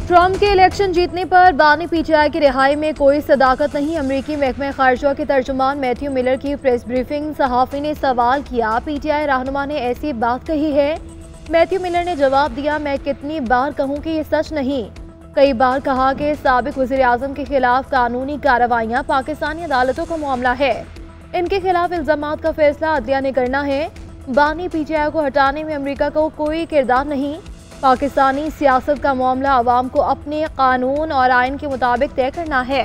Trump के election जीतने पर बानी पीटीआई की रिहाई में कोई सदाकत नहीं। अमरीकी महकमा खारजा के तर्जुमान मैथ्यू मिलर की प्रेस ब्रीफिंग सहाफ़ी ने सवाल किया, पीटीआई रहनुमा ने ऐसी बात कही है। मैथ्यू मिलर ने जवाब दिया, मैं कितनी बार कहूँ कि ये सच नहीं। कई बार कहा कि साबिक वज़ीर आज़म के खिलाफ कानूनी कार्रवाइयाँ पाकिस्तानी अदालतों का मामला है। इनके खिलाफ इल्ज़ामात का फैसला अदलिया ने करना है। बानी पीटीआई को हटाने में अमेरिका को कोई किरदार नहीं। पाकिस्तानी सियासत का मामला अवाम को अपने कानून और आइन के मुताबिक तय करना है।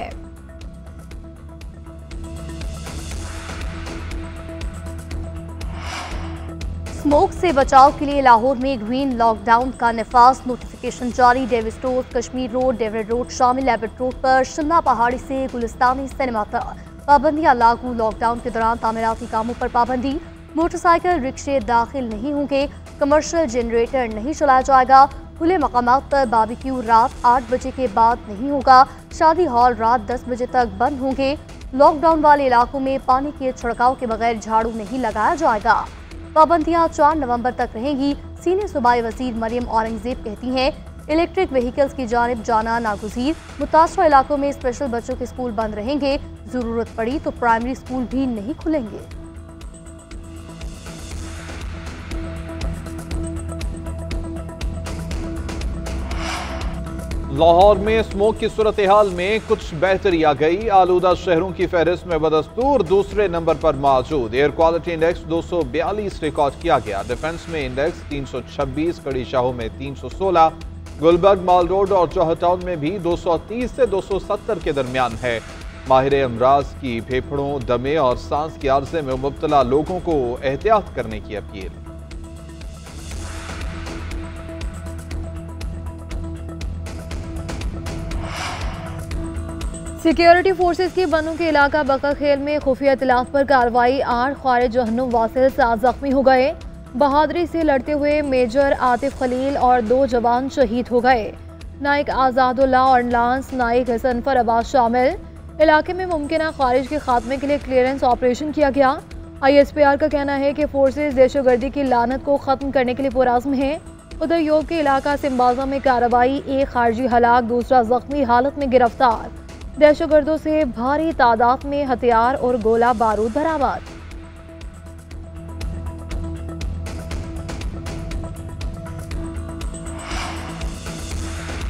स्मोक से बचाव के लिए लाहौर में ग्रीन लॉकडाउन का नफाज नोटिफिकेशन जारी। Davis road, Kashmir road, David road शामिल एबट रोड पर शिमला पहाड़ी से गुलिस्तानी सिनेमा तक पाबंदियां लागू। लॉकडाउन के दौरान तामीराती कामों पर पाबंदी। मोटरसाइकिल रिक्शे दाखिल नहीं होंगे। कमर्शियल जनरेटर नहीं चलाया जाएगा। खुले मकामात पर बारबेक्यू रात 8 बजे के बाद नहीं होगा। शादी हॉल रात 10 बजे तक बंद होंगे। लॉकडाउन वाले इलाकों में पानी के छिड़काव के बगैर झाड़ू नहीं लगाया जाएगा। पाबंदियां 4 नवंबर तक रहेंगी। सीनियर सूबाई वजीर मरियम औरंगजेब कहती हैं, इलेक्ट्रिक व्हीकल्स की जानिब जाना नागुज़ीर। मुतासरा इलाकों में स्पेशल बच्चों के स्कूल बंद रहेंगे। जरूरत पड़ी तो प्राइमरी स्कूल भी नहीं खुलेंगे। लाहौर में स्मोक की सूरत हाल में कुछ बेहतरी आ गई। आलूदा शहरों की फहरिस्त में बदस्तूर दूसरे नंबर पर मौजूद। एयर क्वालिटी इंडेक्स 242 रिकॉर्ड किया गया। डिफेंस में इंडेक्स 326, कड़ी शाहों में 316, गुलबर्ग, माल रोड और जौहर टाउन में भी 230 से 270 के दरमियान है। माहिर अमराज की फेफड़ों, दमे और सांस के आर्जे में मुब्तला लोगों को एहतियात करने की अपील। सिक्योरिटी फोर्सेस की बनू के इलाका बका खेल में खुफिया इतलाफ पर कार्रवाई। 8 ख्वारिज जहन्नुम वासिल 7 जख्मी हो गए। बहादुरी से लड़ते हुए मेजर आतिफ खलील और 2 जवान शहीद हो गए। नाइक आज़ादुल्लाह और लांस नाइक सनफर अब्बास शामिल। इलाके में मुमकिन ख्वारिज के खात्मे के लिए क्लियरेंस ऑपरेशन किया गया। ISPR का कहना है कि फोर्सेस दहशतगर्दी की लानत को खत्म करने के लिए पुरअज़्म है। उधर योग के इलाका सिम्बाजा में कार्रवाई। 1 खारजी हलाक, दूसरा जख्मी हालत में गिरफ्तार। दहशतगर्दों से भारी तादाद में हथियार और गोला बारूद बरामद।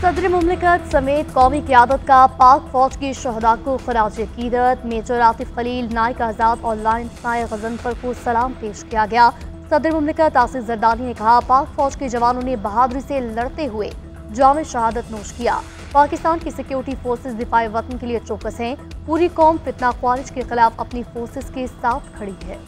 सदर मुमलिकत समेत कौमी क़यादत का पाक फौज की शहदा को खराज अकीदत। मेजर आतिफ खलील, नाइक आज़ाद और लांस नाइक गज़नफर को सलाम पेश किया गया। सदर मुमलिकत आसिफ जरदारी ने कहा, पाक फौज के जवानों ने बहादुरी से लड़ते हुए जाम शहादत नोश किया। पाकिस्तान की सिक्योरिटी फोर्सेस दिफाए वतन के लिए चौकस हैं। पूरी कौम फितना ख्वारिज के खिलाफ अपनी फोर्सेस के साथ खड़ी है।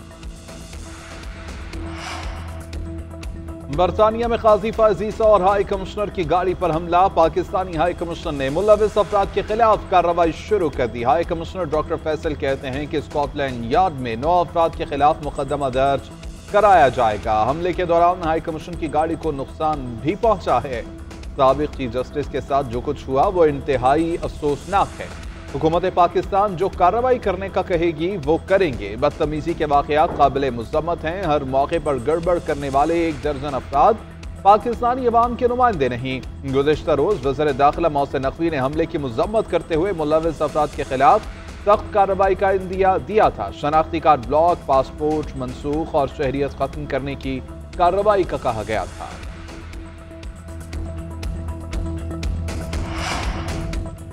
बरतानिया में काजी फाजीसा और हाई कमिश्नर की गाड़ी पर हमला। पाकिस्तानी हाई कमिश्नर ने मुलविस अफराद के खिलाफ कार्रवाई शुरू कर दी। हाई कमिश्नर डॉक्टर फैसल कहते हैं कि स्कॉटलैंड यार्ड में 9 अफराद के खिलाफ मुकदमा दर्ज कराया जाएगा। हमले के दौरान हाई कमिश्नर की गाड़ी को नुकसान भी पहुंचा है। साबिक चीफ जस्टिस के साथ जो कुछ हुआ वो इंतहाई अफसोसनाक है। हुकूमत पाकिस्तान जो कार्रवाई करने का कहेगी वो करेंगे। बदतमीजी के वाक़यात काबिल मुज़म्मत हैं। हर मौके पर गड़बड़ करने वाले 1 दर्जन अफराद पाकिस्तानी अवाम के नुमाइंदे नहीं। गुज़िश्ता रोज़ वज़ीर दाखिला मोहसिन नकवी ने हमले की मज़म्मत करते हुए मुलविस अफराद के खिलाफ सख्त कार्रवाई का इंदिया दिया था। शनाख्ती कार्ड ब्लॉक, पासपोर्ट मनसूख और शहरियत खत्म करने की कार्रवाई का कहा गया था।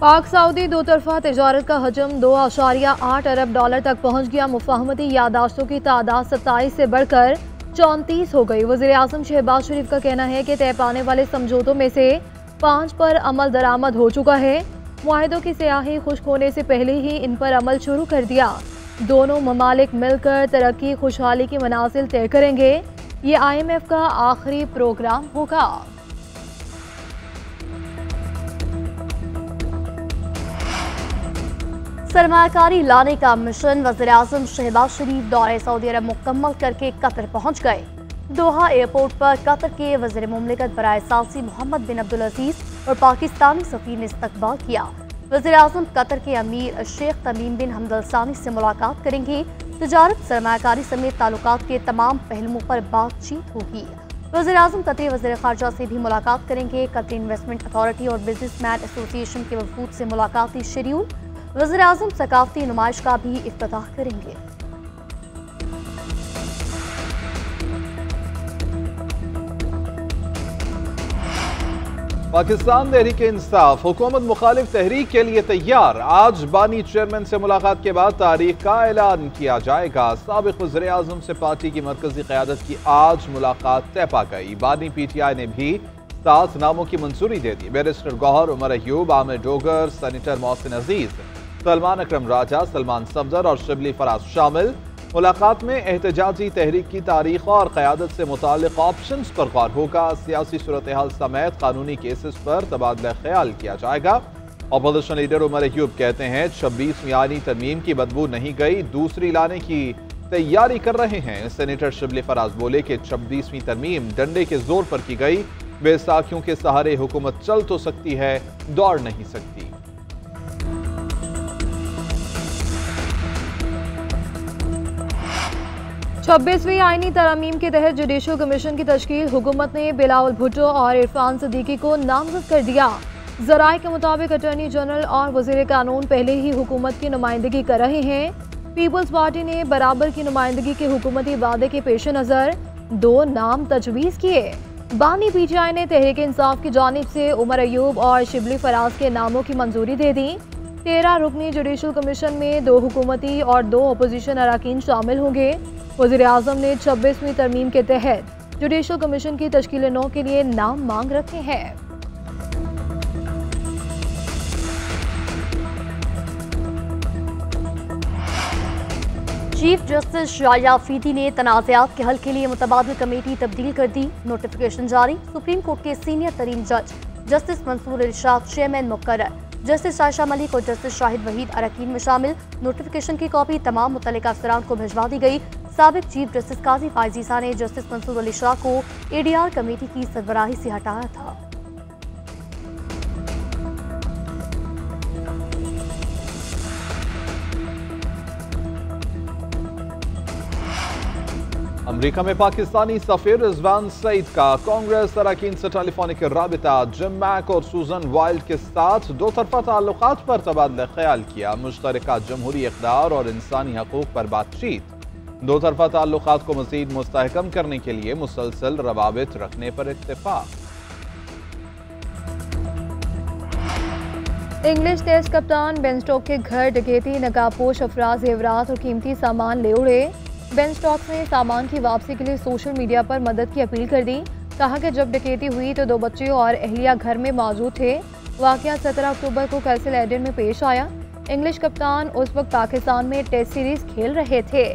पाक सऊदी दो तरफा तजारत का हजम 2.8 अरब डॉलर तक पहुँच गया। मुफाहमती यादाश्तों की तादाद 27 से बढ़कर 34 हो गई। वज़ीर आज़म शहबाज शरीफ का कहना है कि तय पाने वाले समझौतों में से 5 पर अमल दरामद हो चुका है। मुआहिदों की स्याही खुश्क होने से पहले ही इन पर अमल शुरू कर दिया। दोनों ममालिक मिलकर तरक्की खुशहाली की मनाजिल तय करेंगे। ये IMF का आखिरी प्रोग्राम होगा। सरमायाकारी लाने का मिशन। वज़ीर आज़म शहबाज शरीफ दौरे सऊदी अरब मुकम्मल करके कतर पहुँच गए। दोहा एयरपोर्ट पर कतर के वज़ीर मुमलिकत बराए सालसी मोहम्मद बिन अब्दुल अजीज़ और पाकिस्तानी सफ़ीर ने इस्तकबाल किया। वज़ीर आज़म कतर के अमीर शेख तमीम बिन हमद अल सानी से मुलाकात करेंगे। तजारत, सरमायाकारी समेत ताल्लुकात के तमाम पहलुओं पर बातचीत होगी। वज़ीर-ए-आज़म कतरी वज़ीर ख़ारजा से भी मुलाकात करेंगे। कतरी इन्वेस्टमेंट अथॉरिटी और बिजनेसमैन एसोसिएशन के वफूद से मुलाकाती शेड्यूल। वज़ीर-ए-आज़म सकाफ़ती नुमाइश का भी इफ्तिताह करेंगे। पाकिस्तान तहरीक इंसाफ हुकूमत मुखालिफ तहरीक के लिए तैयार। आज बानी चेयरमैन से मुलाकात के बाद तारीख का ऐलान किया जाएगा। साबिक़ वज़ीर-ए-आज़म से पार्टी की मरकजी क़यादत की आज मुलाकात तय पा गई। बानी PTI ने भी 7 नामों की मंजूरी दे दी। बैरिस्टर गौहर, उमर अयूब, आमिर डोगर, सेनेटर मोहसिन अजीज, सलमान अकरम राजा, सलमान सफदर और शिबली फराज शामिल। मुलाकात में एहतजाजी तहरीक की तारीख और क़यादत से मुताल्लिक़ ऑप्शंस पर गौर होगा। सियासी सूरत हाल समेत कानूनी केसेस पर तबादला ख्याल किया जाएगा। अपोजिशन लीडर उमर अयूब कहते हैं 26वीं आईनी तरमीम की बदबू नहीं गई, दूसरी लाने की तैयारी कर रहे हैं। सेनेटर शिबली फराज बोले कि 26वीं तरमीम डंडे के जोर पर की गई, बैसाखियों के सहारे हुकूमत चल तो सकती है, दौड़ नहीं सकती। 26वीं आईनी तरमीम के तहत जुडिशल कमीशन की तश्कील। हुकूमत ने बिलावल भुट्टो और इरफान सिद्दीकी को नामजद कर दिया। ज़राए के मुताबिक अटॉर्नी जनरल और वज़ीर कानून पहले ही हुकूमत की नुमाइंदगी कर रहे हैं। पीपल्स पार्टी ने बराबर की नुमाइंदगी के हुकूमती वादे के पेश नज़र 2 नाम तजवीज़ किए। बानी PTI ने तहरीक इंसाफ की जानिब से उमर अयूब और शिबली फराज के नामों की मंजूरी दे दी। 13 रुकनी जुडिशल कमीशन में 2 हुकूमती और 2 अपोजिशन अरकान शामिल होंगे। वज़ीर-ए-आज़म ने 26वीं तरमीम के तहत जुडिशल कमीशन की तश्कील 9 के लिए नाम मांग रखे हैं। चीफ जस्टिस शाया फीदी ने तनाज़ात के हल के लिए मुतबादिल कमेटी तब्दील कर दी। नोटिफिकेशन जारी। सुप्रीम कोर्ट के सीनियर तरीन जज जस्टिस मंसूर इरशाद चेयरमैन मुकर्रर। जस्टिस आयशा मलिक और जस्टिस शाहिद वहीद अरकान में शामिल। नोटिफिकेशन की कॉपी तमाम मुतल्लिका अफसरान को भिजवा दी गई। साबिक चीफ जस्टिस काजी फायजीसा ने जस्टिस मंसूर अली शाह को ADR कमेटी की सरबराही से हटाया था। अमेरिका में पाकिस्तानी सफीर रिजवान सईद का कांग्रेस अरकान से टेलीफोनिक राबिता। जिम मैक और सूजन वाइल्ड के साथ 2 तरफा ताल्लुकात पर तबादला ख्याल किया। मुश्तरका जमहूरी इक़दार और इंसानी हकूक़ पर बातचीत। 2 तरफा ताल्लुकात को मज़ीद मुस्तहकम करने के लिए मुसलसल रवाबित रखने पर इत्तेफाक। इंग्लिश टेस्ट कप्तान बेन स्टोक्स के घर डकैती, नकाबपोश अफराद ज़ेवरात और कीमती सामान ले उड़े। बेन स्टोक्स ने सामान की वापसी के लिए सोशल मीडिया पर मदद की अपील कर दी। कहा कि जब डकैती हुई तो 2 बच्चे और अहलिया घर में मौजूद थे। वाक़या 17 अक्टूबर को कैसल एडन में पेश आया। इंग्लिश कप्तान उस वक्त पाकिस्तान में टेस्ट सीरीज खेल रहे थे।